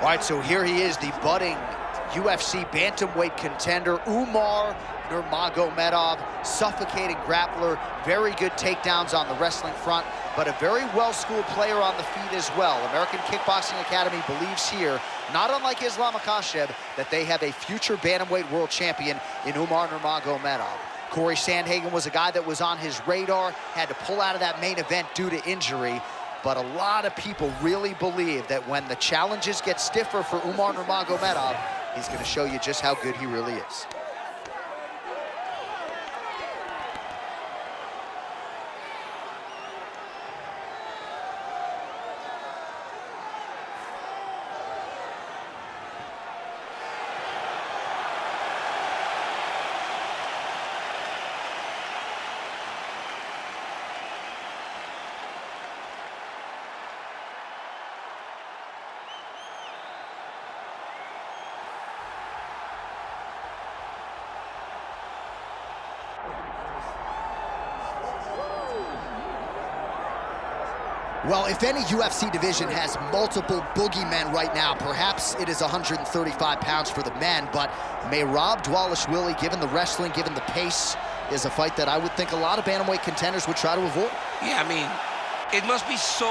All right, so here he is, the budding UFC bantamweight contender, Umar Nurmagomedov, suffocating grappler, very good takedowns on the wrestling front, but a very well-schooled player on the feet as well. American Kickboxing Academy believes here, not unlike Islam Makhachev, that they have a future bantamweight world champion in Umar Nurmagomedov. Corey Sandhagen was a guy that was on his radar, had to pull out of that main event due to injury. But a lot of people really believe that when the challenges get stiffer for Umar Nurmagomedov, he's going to show you just how good he really is. Well, if any UFC division has multiple boogeymen right now, perhaps it is 135 pounds for the men, but Merab Dvalishvili, given the wrestling, given the pace, is a fight that I would think a lot of bantamweight contenders would try to avoid. Yeah, I mean, it must be so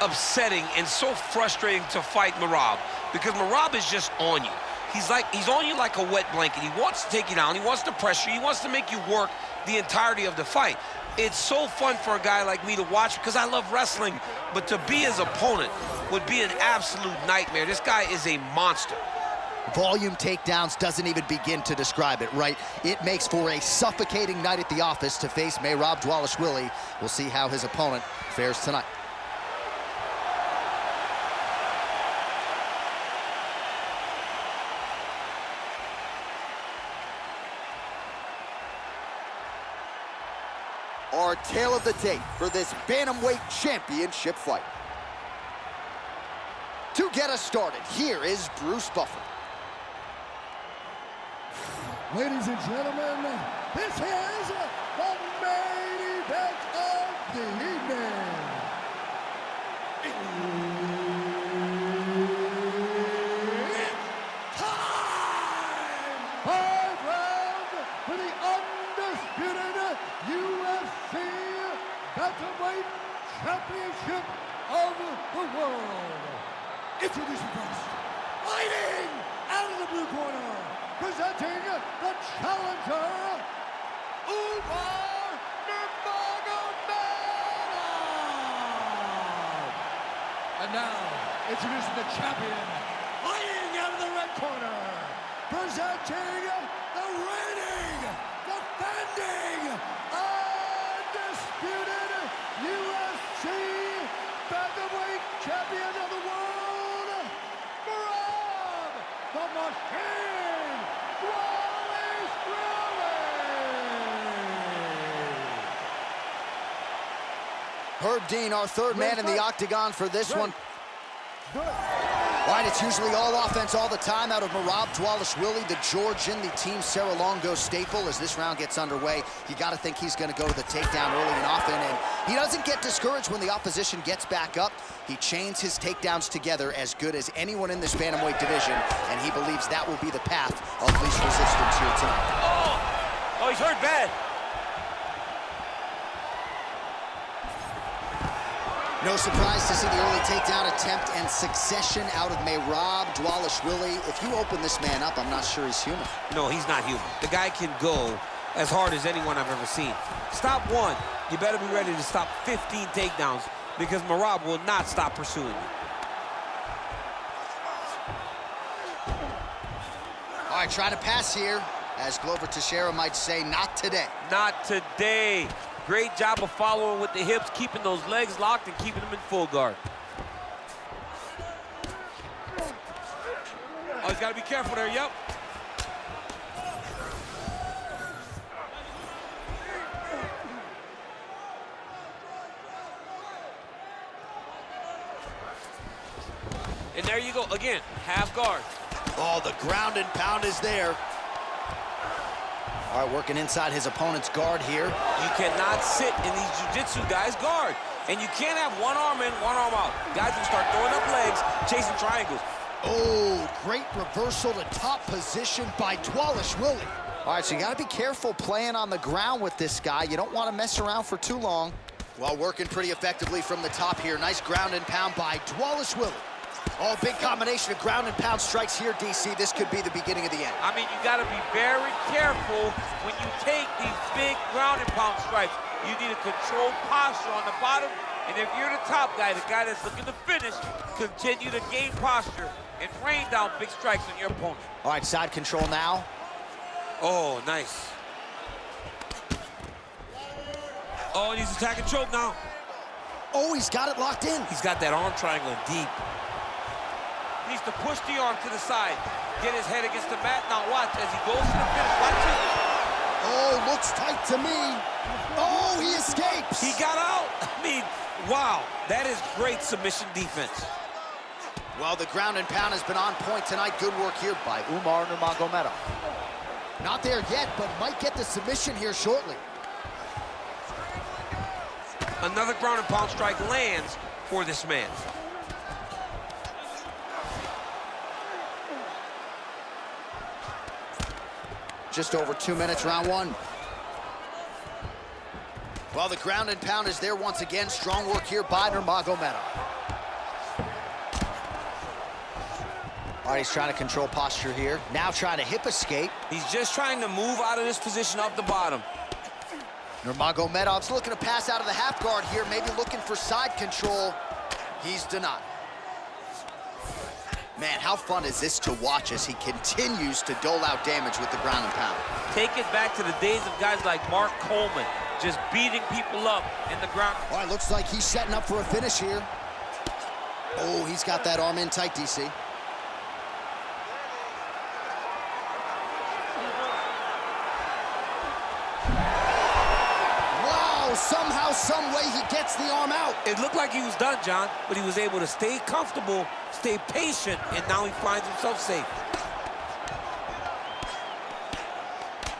upsetting and so frustrating to fight Merab, because Merab is just on you. He's on you like a wet blanket. He wants to take you down. He wants to pressure you. He wants to make you work the entirety of the fight. It's so fun for a guy like me to watch because I love wrestling, but to be his opponent would be an absolute nightmare. This guy is a monster. Volume takedowns doesn't even begin to describe it, right? It makes for a suffocating night at the office to face Merab Dvalishvili. We'll see how his opponent fares tonight. Our tale of the tape for this bantamweight championship fight. To get us started, here is Bruce Buffer. Ladies and gentlemen, this is the main event of the evening. It's time! 5 rounds for the undisputed UFC Bantamweight Championship of the world. Introducing first, fighting out of the blue corner, presenting the challenger, Umar Nurmagomedov. And now, introducing the champion, fighting out of the red corner, presenting the reigning, defending, undisputed UFC Bantamweight Champion of the world, Merab the Machine Dvalishvili. Herb Dean, our third man in the octagon for this one. All right, it's usually all offense all the time out of Merab Dvalishvili, the Georgian, the Team Serra-Longo staple. As this round gets underway, you got to think he's going to go to the takedown early and often, and he doesn't get discouraged when the opposition gets back up. He chains his takedowns together as good as anyone in this bantamweight division, and he believes that will be the path of least resistance here tonight. Oh, he's hurt bad. No surprise to see the early takedown attempt and succession out of Merab Dvalishvili. If you open this man up, I'm not sure he's human. No, he's not human. The guy can go as hard as anyone I've ever seen. Stop one, you better be ready to stop 15 takedowns, because Merab will not stop pursuing you. All right, trying to pass here. As Glover Teixeira might say, not today. Not today. Great job of following with the hips, keeping those legs locked and keeping them in full guard. Oh, he's got to be careful there, yep. And there you go, again, half guard. Oh, the ground and pound is there. All right, working inside his opponent's guard here. You cannot sit in these jiu-jitsu guys' guard. And you can't have one arm in, one arm out. Guys can start throwing up legs, chasing triangles. Oh, great reversal to top position by Dvalishvili. All right, so you got to be careful playing on the ground with this guy. You don't want to mess around for too long. Well, working pretty effectively from the top here. Nice ground and pound by Dvalishvili. Oh, big combination of ground and pound strikes here, DC. This could be the beginning of the end. I mean, you got to be very careful when you take these big ground and pound strikes. You need a controlled posture on the bottom, and if you're the top guy, the guy that's looking to finish, continue to gain posture and rain down big strikes on your opponent. All right, side control now. Oh, nice. Oh, and he's attacking choke now. Oh, he's got it locked in. He's got that arm triangle deep. Needs to push the arm to the side, get his head against the mat. Now watch as he goes to the finish. Watch it. Oh, looks tight to me. Oh, he escapes. He got out. I mean, wow, that is great submission defense. Well, the ground and pound has been on point tonight. Good work here by Umar Nurmagomedov. Not there yet, but might get the submission here shortly. Another ground and pound strike lands for this man. Just over 2 minutes, round one. Well, the ground and pound is there once again. Strong work here by Nurmagomedov. All right, he's trying to control posture here. Now trying to hip escape. He's just trying to move out of this position up the bottom. Nurmagomedov's looking to pass out of the half guard here, maybe looking for side control. He's denied. Man, how fun is this to watch as he continues to dole out damage with the ground and pound. Take it back to the days of guys like Mark Coleman, just beating people up in the ground. All right, looks like he's setting up for a finish here. Oh, he's got that arm in tight, DC. Somehow, some way, he gets the arm out. It looked like he was done, John, but he was able to stay comfortable, stay patient, and now he finds himself safe.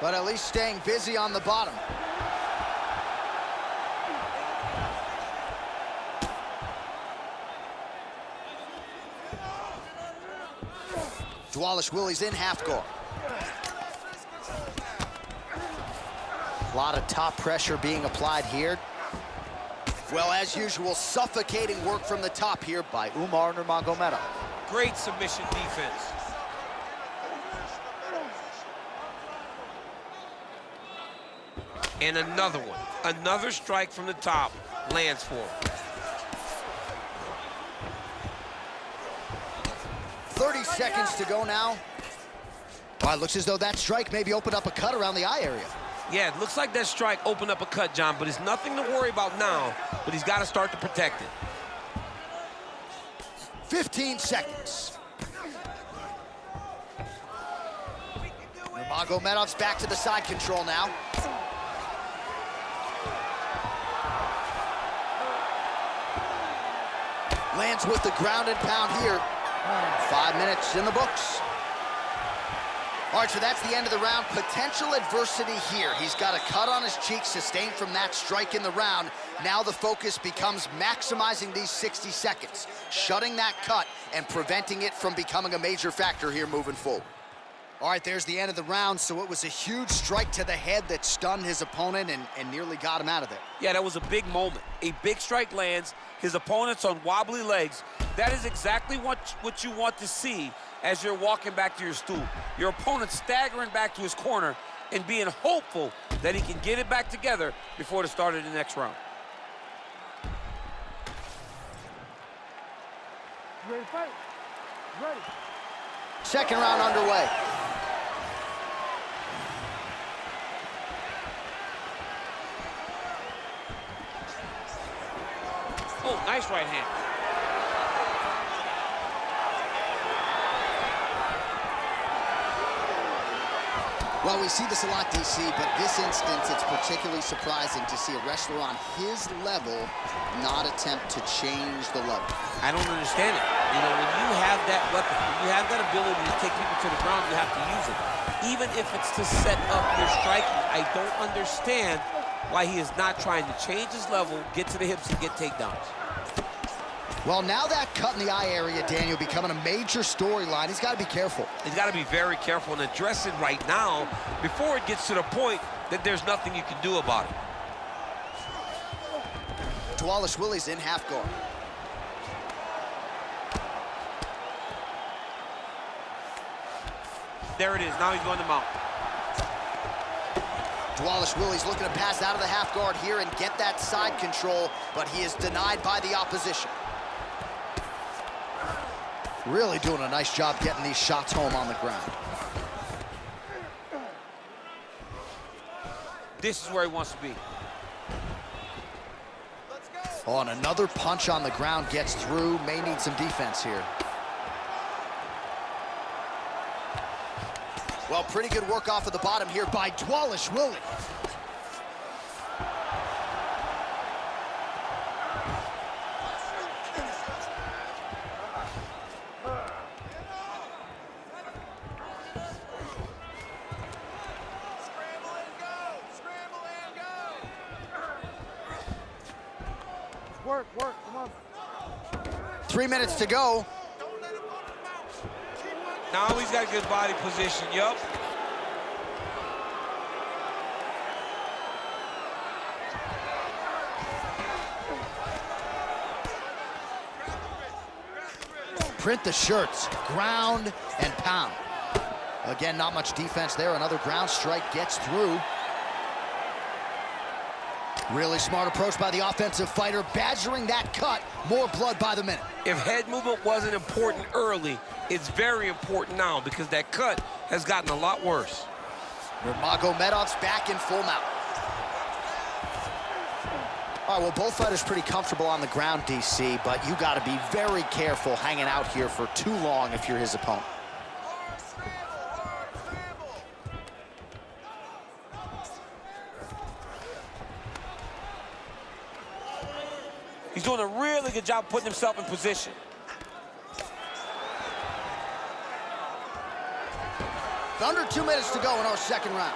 But at least staying busy on the bottom. Dvalishvili's in half guard. A lot of top pressure being applied here. Well, as usual, suffocating work from the top here by Umar Nurmagomedov. Great submission defense. And another one. Another strike from the top lands for him. 30 seconds to go now. Well, it looks as though that strike maybe opened up a cut around the eye area. Yeah, it looks like that strike opened up a cut, John, but it's nothing to worry about now, but he's got to start to protect it. 15 seconds. Nurmagomedov's back to the side control now. Lands with the ground and pound here. 5 minutes in the books. All right, so that's the end of the round. Potential adversity here. He's got a cut on his cheek sustained from that strike in the round. Now the focus becomes maximizing these 60 seconds, shutting that cut and preventing it from becoming a major factor here moving forward. All right, there's the end of the round. So it was a huge strike to the head that stunned his opponent and nearly got him out of there. Yeah, that was a big moment. A big strike lands, his opponent's on wobbly legs. That is exactly what you want to see as you're walking back to your stool. Your opponent staggering back to his corner and being hopeful that he can get it back together before the start of the next round. You ready to fight? Ready. Second round underway. Oh, nice right hand. Well, we see this a lot, DC, but this instance, it's particularly surprising to see a wrestler on his level not attempt to change the level. I don't understand it. You know, when you have that weapon, when you have that ability to take people to the ground, you have to use it. Even if it's to set up your striking, I don't understand why he is not trying to change his level, get to the hips, and get takedowns. Well, now that cut in the eye area, Daniel, becoming a major storyline. He's got to be careful. He's got to be very careful and address it right now before it gets to the point that there's nothing you can do about it. Dvalishvili's in half guard. There it is. Now he's going to mount. Dvalishvili's looking to pass out of the half guard here and get that side control, but he is denied by the opposition. Really doing a nice job getting these shots home on the ground. This is where he wants to be. Oh, and another punch on the ground gets through. May need some defense here. Well, pretty good work off of the bottom here by Dvalishvili. Work, come on. 3 minutes to go. Now he's got good body position, yup. Print the shirts, ground and pound. Again, not much defense there. Another ground strike gets through. Really smart approach by the offensive fighter, badgering that cut. More blood by the minute. If head movement wasn't important early, it's very important now because that cut has gotten a lot worse. Nurmagomedov's back in full mount. All right, well, both fighters pretty comfortable on the ground, DC, but you got to be very careful hanging out here for too long if you're his opponent. He's doing a really good job putting himself in position. Under 2 minutes to go in our second round.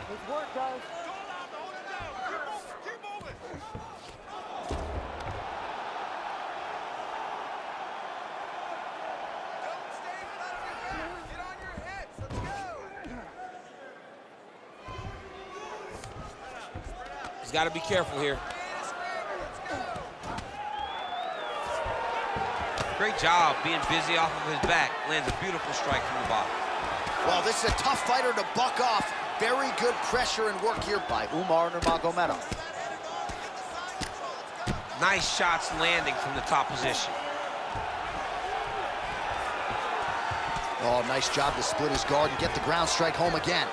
Let's work, guys. He's got to be careful here. Great job being busy off of his back. Lands a beautiful strike from the bottom. Well, this is a tough fighter to buck off. Very good pressure and work here by Umar Nurmagomedov. Nice shots landing from the top position. Oh, nice job to split his guard and get the ground strike home again.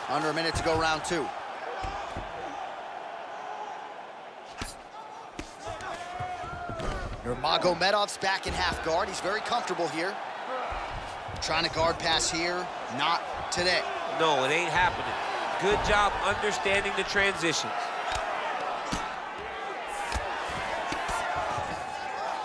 Under a minute to go, round two. Nurmagomedov's back in half guard. He's very comfortable here. Trying to guard pass here. Not today. No, it ain't happening. Good job understanding the transitions.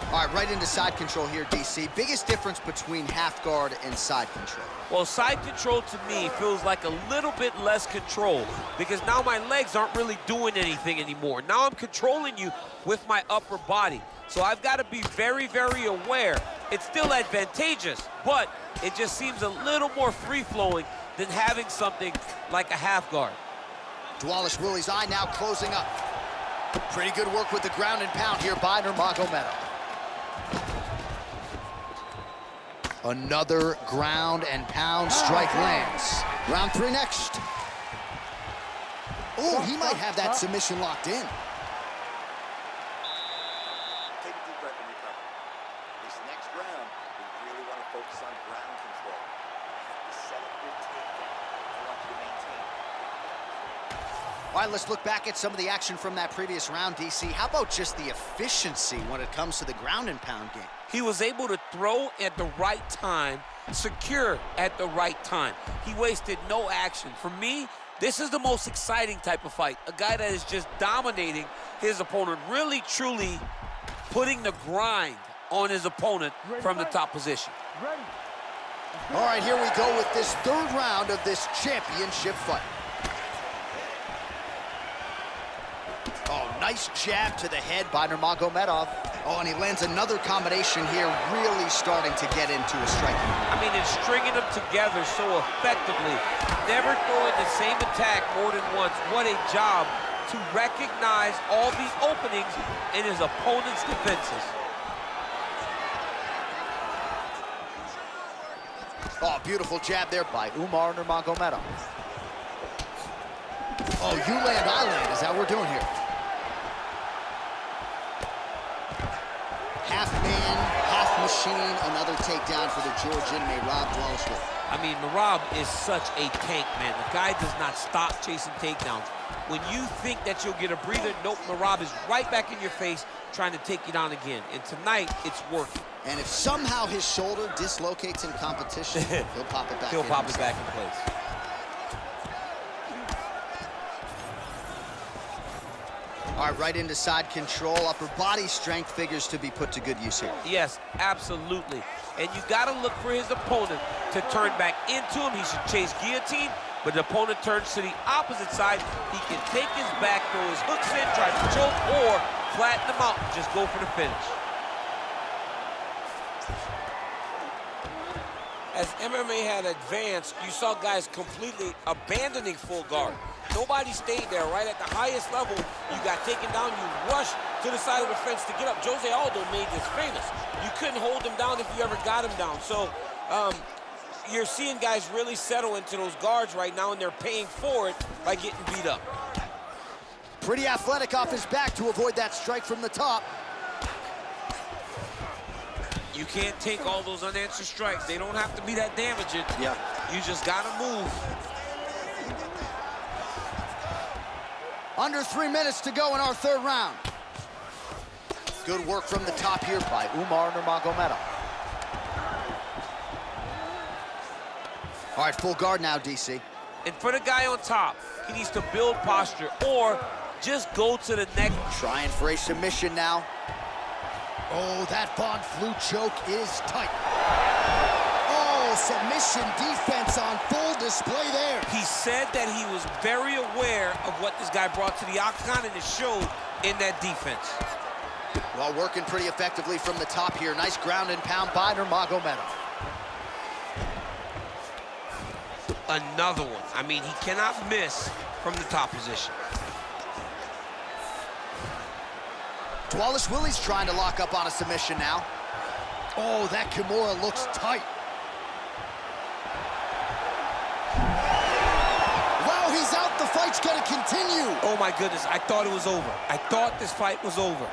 All right, right into side control here, DC. Biggest difference between half guard and side control? Well, side control to me feels like a little bit less control because now my legs aren't really doing anything anymore. Now I'm controlling you with my upper body. So I've got to be very, very aware. It's still advantageous, but it just seems a little more free-flowing than having something like a half guard. Dvalishvili's eye now closing up. Pretty good work with the ground and pound here by Nurmagomedov. Another ground and pound strike lands. Round three next. Oh, he might have that submission locked in. Take a deep breath and recover. This next round, we really want to focus on ground control. You have to set up your takedown. I want you to maintain. All right, let's look back at some of the action from that previous round, DC. How about just the efficiency when it comes to the ground and pound game? He was able to throw at the right time, secure at the right time. He wasted no action. For me, This is the most exciting type of fight. A guy that is just dominating his opponent, really, truly putting the grind on his opponent from the top position. All right, here we go with this third round of this championship fight. Oh, nice jab to the head by Nurmagomedov. Oh, and he lands another combination here, really starting to get into a striking. I mean, it's stringing them together so effectively. Never throwing the same attack more than once. What a job to recognize all the openings in his opponent's defenses. Oh, beautiful jab there by Umar Nurmagomedov. Oh, you land, I land. Is that what we're doing here? Half man, half machine. Another takedown for the Georgian, Merab Dvalishvili. I mean, Merab is such a tank, man. The guy does not stop chasing takedowns. When you think that you'll get a breather, nope, Merab is right back in your face trying to take you down again. And tonight, it's working. And if somehow his shoulder dislocates in competition, he'll pop it back in. He'll pop it back in place. All right, right into side control. Upper body strength figures to be put to good use here. Yes, absolutely. And you got to look for his opponent to turn back into him. He should chase guillotine, but the opponent turns to the opposite side. He can take his back, throw his hooks in, try to choke, or flatten him out and just go for the finish. As MMA had advanced, you saw guys completely abandoning full guard. Nobody stayed there, right? At the highest level, you got taken down, you rushed to the side of the fence to get up. Jose Aldo made this famous. You couldn't hold him down if you ever got him down. So you're seeing guys really settle into those guards right now, and they're paying for it by getting beat up. Pretty athletic off his back to avoid that strike from the top. You can't take all those unanswered strikes. They don't have to be that damaging. Yeah. You just got to move. Under 3 minutes to go in our third round. Good work from the top here by Umar Nurmagomedov. All right, full guard now, DC. And for the guy on top, he needs to build posture or just go to the neck. Trying for a submission now. Oh, that Von Flue choke is tight. Oh, submission defense on full display there. He said that he was very aware of what this guy brought to the octagon, and it showed in that defense. Well, working pretty effectively from the top here. Nice ground and pound by Nurmagomedov. Another one. I mean, he cannot miss from the top position. Dvalishvili's trying to lock up on a submission now. Oh, that Kimura looks tight. Wow, he's out. The fight's gonna continue. Oh my goodness, I thought it was over. I thought this fight was over.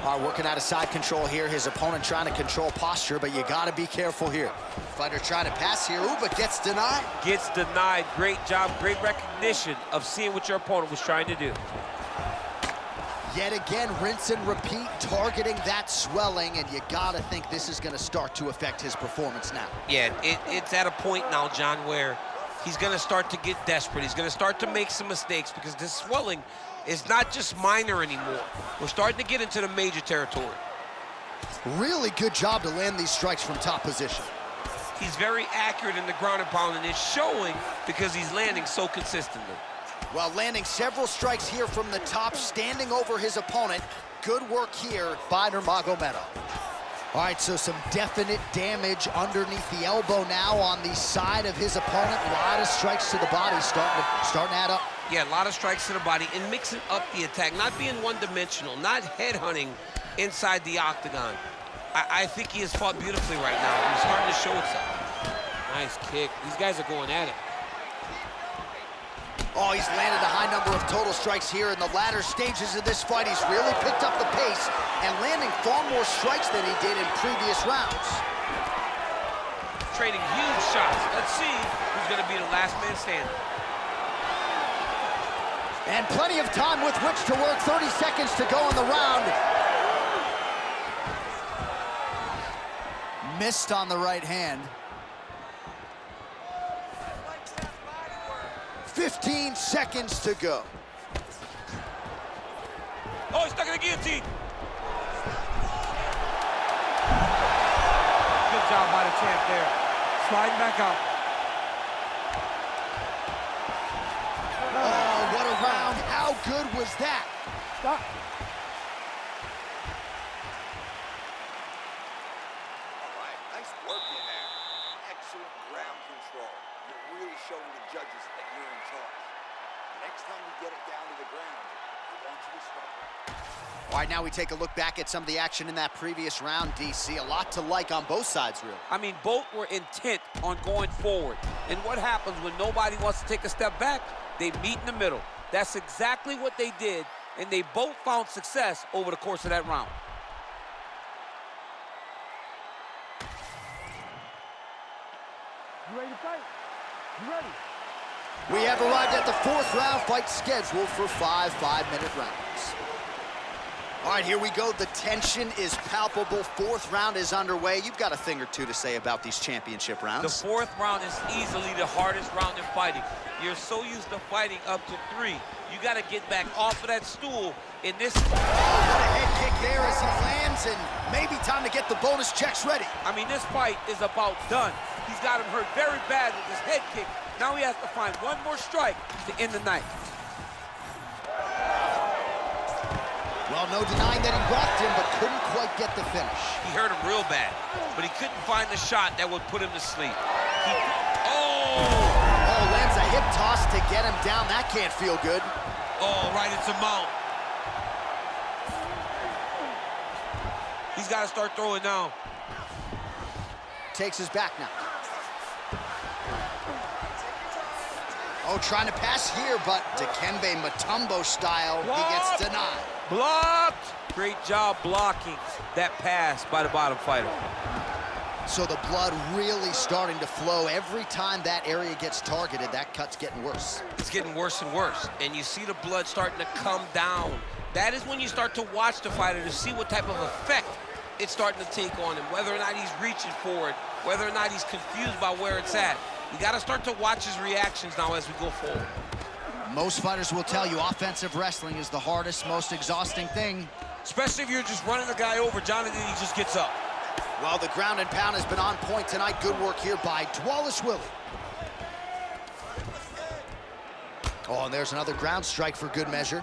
All right, working out of side control here. His opponent trying to control posture, but you gotta be careful here. Fighter trying to pass here, ooh, but gets denied. Gets denied. Great job, great recognition of seeing what your opponent was trying to do. Yet again, rinse and repeat, targeting that swelling, and you gotta think this is gonna start to affect his performance now. Yeah, it's at a point now, John, where he's gonna start to get desperate. He's gonna start to make some mistakes because this swelling is not just minor anymore. We're starting to get into the major territory. Really good job to land these strikes from top position. He's very accurate in the ground and pound, and it's showing because he's landing so consistently. Well, landing several strikes here from the top, standing over his opponent. Good work here by Nurmagomedov. All right, so some definite damage underneath the elbow now on the side of his opponent. A lot of strikes to the body starting to add up. Yeah, a lot of strikes to the body and mixing up the attack, not being one-dimensional, not headhunting inside the octagon. I think he has fought beautifully right now. He's starting to show itself. Nice kick. These guys are going at it. Oh, he's landed a high number of total strikes here in the latter stages of this fight. He's really picked up the pace and landing far more strikes than he did in previous rounds. Trading huge shots. Let's see who's going to be the last man standing. And plenty of time with which to work. 30 seconds to go in the round. Missed on the right hand. 15 seconds to go. Oh, he's stuck in the guillotine. Good job by the champ there. Sliding back out. Oh, what a round. How good was that? Stop. All right, nice work in there. Excellent ground control. You're really showing the judges that you're in charge. Next time you get it down to the ground, I want you to start. All right, now we take a look back at some of the action in that previous round, DC. A lot to like on both sides, really. I mean, both were intent on going forward. And what happens when nobody wants to take a step back? They meet in the middle. That's exactly what they did, and they both found success over the course of that round. You ready to fight? You ready? We have arrived at the fourth round, fight scheduled for 5 5-minute rounds. All right, here we go. The tension is palpable. Fourth round is underway. You've got a thing or two to say about these championship rounds. The fourth round is easily the hardest round in fighting. You're so used to fighting up to 3. You got to get back off of that stool in this. Oh, what a head kick there as he lands, and maybe time to get the bonus checks ready. I mean, this fight is about done. He's got him hurt very bad with his head kick. Now he has to find one more strike to end the night. Well, no denying that he rocked him, but couldn't quite get the finish. He hurt him real bad, but he couldn't find the shot that would put him to sleep. Oh, lands a hip toss to get him down. That can't feel good. Oh, right into mount. He's got to start throwing now. Takes his back now. Oh, trying to pass here, but Dikembe Mutombo style, he gets denied. Blocked! Great job blocking that pass by the bottom fighter. So the blood really starting to flow. Every time that area gets targeted, that cut's getting worse. It's getting worse and worse, and you see the blood starting to come down. That is when you start to watch the fighter to see what type of effect it's starting to take on him, whether or not he's reaching for it, whether or not he's confused by where it's at. You got to start to watch his reactions now as we go forward. Most fighters will tell you offensive wrestling is the hardest, most exhausting thing. Especially if you're just running the guy over, Jonathan, he just gets up. Well, the ground and pound has been on point tonight. Good work here by Dvalishvili. Oh, and there's another ground strike for good measure.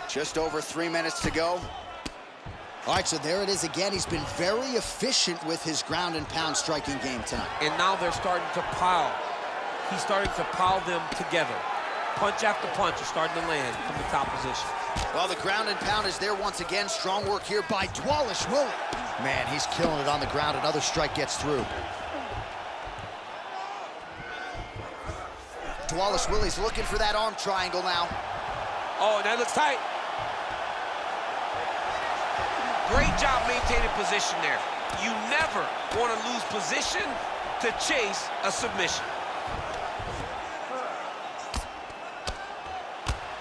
Just over 3 minutes to go. All right, so there it is again. He's been very efficient with his ground and pound striking game tonight. And now they're starting to pile. He's starting to pile them together. Punch after punch is starting to land from the top position. Well, the ground and pound is there once again. Strong work here by Dvalishvili. Man, he's killing it on the ground. Another strike gets through. Dvalishvili's looking for that arm triangle now. Oh, and that looks tight. Great job maintaining position there. You never want to lose position to chase a submission.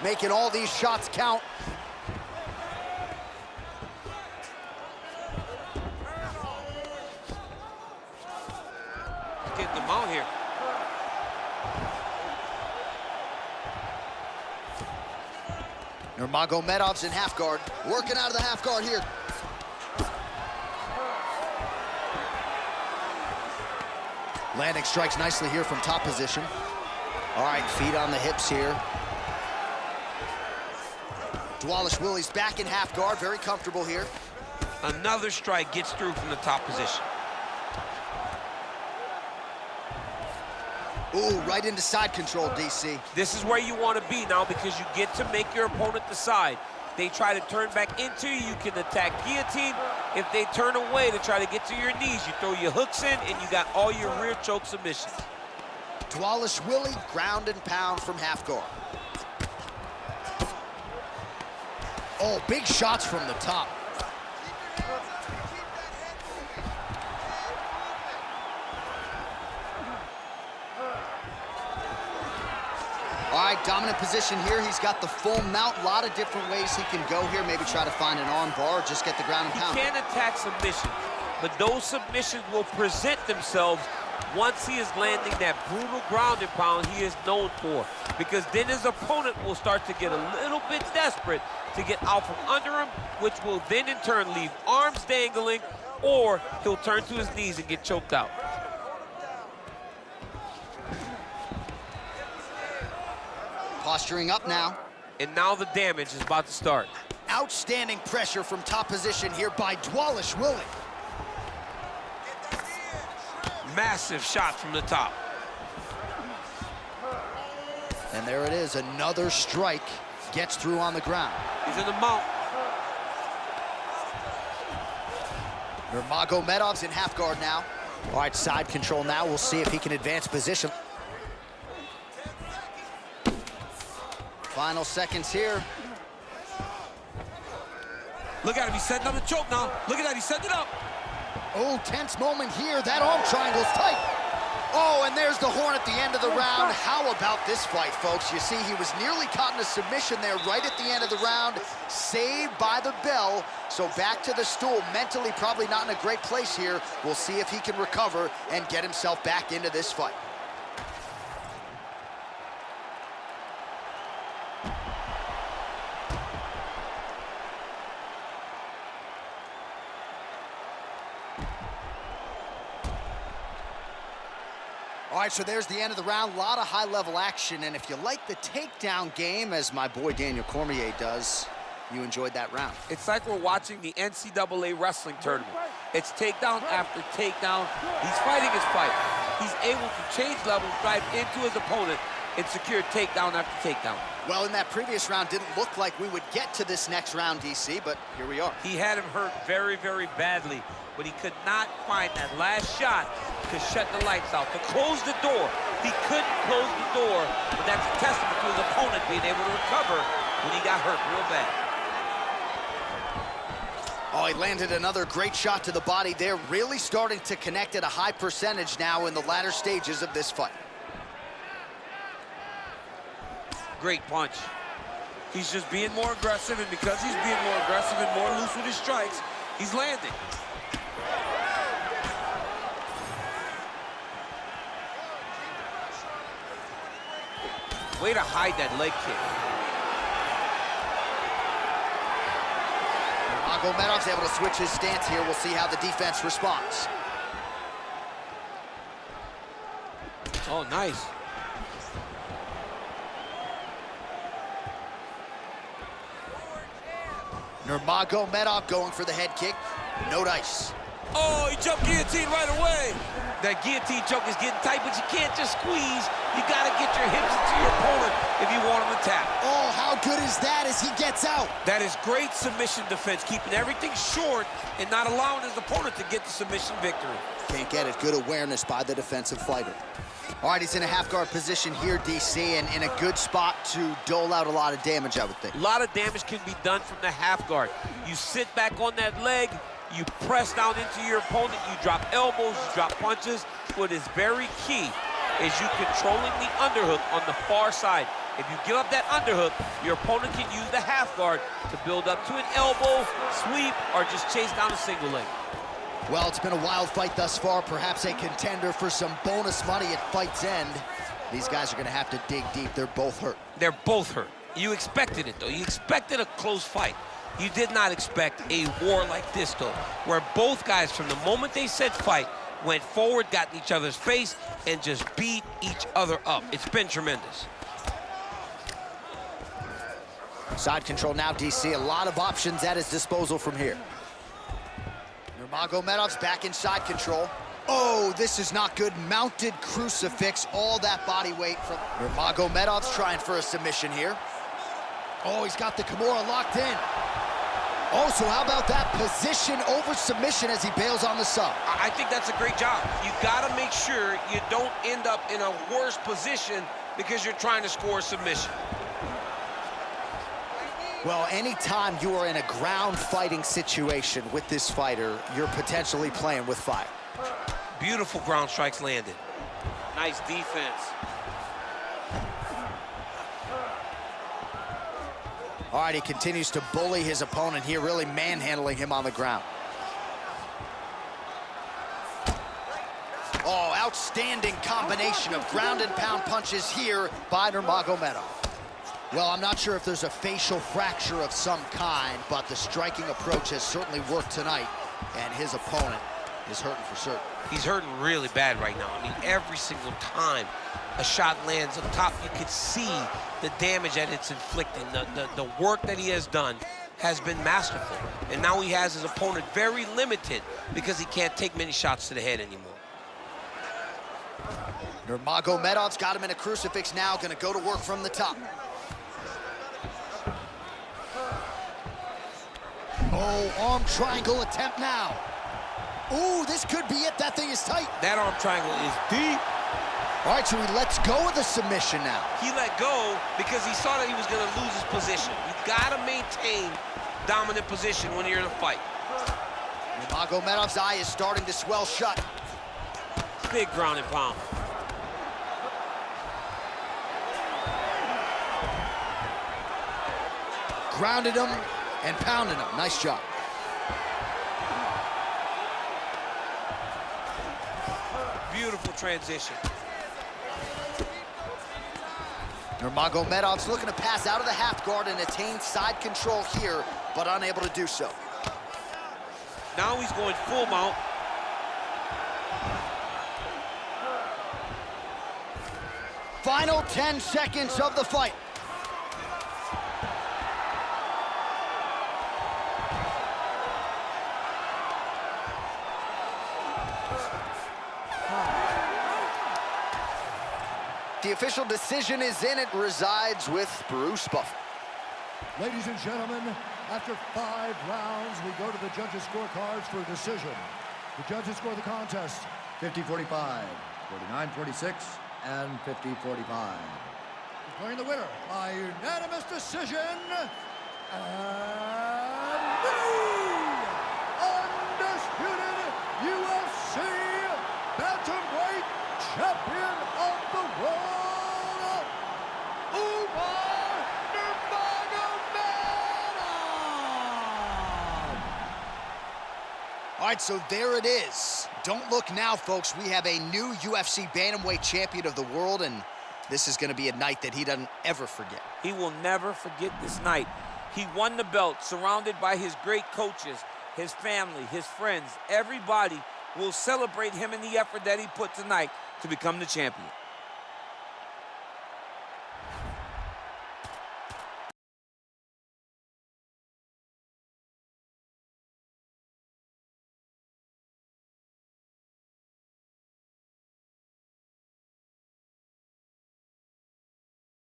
Making all these shots count. Getting them out here. Nurmagomedov's in half guard. Working out of the half guard here. Landing strikes nicely here from top position. All right, feet on the hips here. Dvalishvili's back in half guard, very comfortable here. Another strike gets through from the top position. Ooh, right into side control, DC. This is where you want to be now because you get to make your opponent decide. They try to turn back into you, you can attack guillotine. If they turn away to try to get to your knees, you throw your hooks in and you got all your rear choke submissions. Dvalishvili, ground and pound from half guard. Oh, big shots from the top. All right, dominant position here. He's got the full mount. A lot of different ways he can go here. Maybe try to find an arm bar or just get the ground and pound. He can attack submission. but those submissions will present themselves once he is landing that brutal ground and pound he is known for, because then his opponent will start to get a little bit desperate to get out from under him, which will then in turn leave arms dangling, or he'll turn to his knees and get choked out. Posturing up now. And now the damage is about to start. Outstanding pressure from top position here by Dvalishvili. Massive shot from the top. And there it is, another strike gets through on the ground. He's in the mount. Nurmagomedov's in half guard now. All right, side control now. We'll see if he can advance position. Final seconds here. Look at him, he's setting up the choke now. Look at that, he's setting it up. Oh, tense moment here. That arm triangle's tight. Oh, and there's the horn at the end of the round. How about this fight, folks? You see, he was nearly caught in a submission there right at the end of the round. Saved by the bell. So back to the stool. Mentally probably not in a great place here. We'll see if he can recover and get himself back into this fight. All right, so there's the end of the round. A lot of high-level action, and if you like the takedown game, as my boy Daniel Cormier does, you enjoyed that round. It's like we're watching the NCAA wrestling tournament. It's takedown after takedown. He's fighting his fight. He's able to change levels, drive into his opponent, and secure takedown after takedown. Well, in that previous round, didn't look like we would get to this next round, DC, but here we are. He had him hurt very, very badly, but he could not find that last shot to shut the lights out, to close the door. He couldn't close the door, but that's a testament to his opponent being able to recover when he got hurt real bad. Oh, he landed another great shot to the body there, really starting to connect at a high percentage now in the latter stages of this fight. Great punch. He's just being more aggressive, and because he's being more aggressive and more loose with his strikes, he's landing. Way to hide that leg kick. Nurmagomedov's able to switch his stance here. We'll see how the defense responds. Oh, nice. Nurmagomedov going for the head kick. No dice. Oh, he jumped guillotine right away. That guillotine choke is getting tight, but you can't just squeeze. You got to get your hips into your opponent if you want him to tap. Oh, how good is that as he gets out? That is great submission defense, keeping everything short and not allowing his opponent to get the submission victory. Can't get it. Good awareness by the defensive fighter. All right, he's in a half-guard position here, DC, and in a good spot to dole out a lot of damage, I would think. A lot of damage can be done from the half guard. You sit back on that leg, you press down into your opponent, you drop elbows, you drop punches. What is very key is you controlling the underhook on the far side. If you give up that underhook, your opponent can use the half guard to build up to an elbow, sweep, or just chase down a single leg. Well, it's been a wild fight thus far, perhaps a contender for some bonus money at fight's end. These guys are going to have to dig deep. They're both hurt. They're both hurt. You expected it, though. You expected a close fight. You did not expect a war like this, though, where both guys, from the moment they said fight, went forward, got in each other's face, and just beat each other up. It's been tremendous. Side control now, DC. A lot of options at his disposal from here. Nurmagomedov's back in side control. Oh, this is not good. Mounted crucifix, all that body weight from Nurmagomedov's trying for a submission here. Oh, he's got the Kimura locked in. Oh, so how about that position over submission as he bails on the sub? I think that's a great job. You got to make sure you don't end up in a worse position because you're trying to score a submission. Well, anytime you are in a ground fighting situation with this fighter, you're potentially playing with fire. Beautiful ground strikes landed. Nice defense. All right, he continues to bully his opponent here, really manhandling him on the ground. Outstanding combination of ground and pound punches here by Nurmagomedov. Well, I'm not sure if there's a facial fracture of some kind, but the striking approach has certainly worked tonight, and his opponent is hurting for certain. He's hurting really bad right now. I mean, every single time a shot lands up top, you can see the damage that it's inflicting. The work that he has done has been masterful. And now he has his opponent very limited because he can't take many shots to the head anymore. Nurmagomedov's got him in a crucifix now, gonna go to work from the top. Oh, arm triangle attempt now. Ooh, this could be it. That thing is tight. That arm triangle is deep. All right, so he lets go of the submission now. He let go because he saw that he was gonna lose his position. You gotta maintain dominant position when you're in a fight. Nurmagomedov's eye is starting to swell shut. Big ground and pound. Grounded him and pounded him. Nice job. Beautiful transition. Nurmagomedov's looking to pass out of the half guard and attain side control here, but unable to do so. Now he's going full mount. Final 10 seconds of the fight. The official decision is in. It resides with Bruce Buffer. Ladies and gentlemen, after 5 rounds, we go to the judges' scorecards for a decision. The judges score the contest 50-45, 49-46, and 50-45. Declaring the winner by unanimous decision, and the undisputed UFC bantamweight champion of the world, Umar Nurmagomedov! All right, so there it is. Don't look now, folks. We have a new UFC bantamweight champion of the world, and this is going to be a night that he doesn't ever forget. He will never forget this night. He won the belt, surrounded by his great coaches, his family, his friends. Everybody will celebrate him in the effort that he put tonight to become the champion.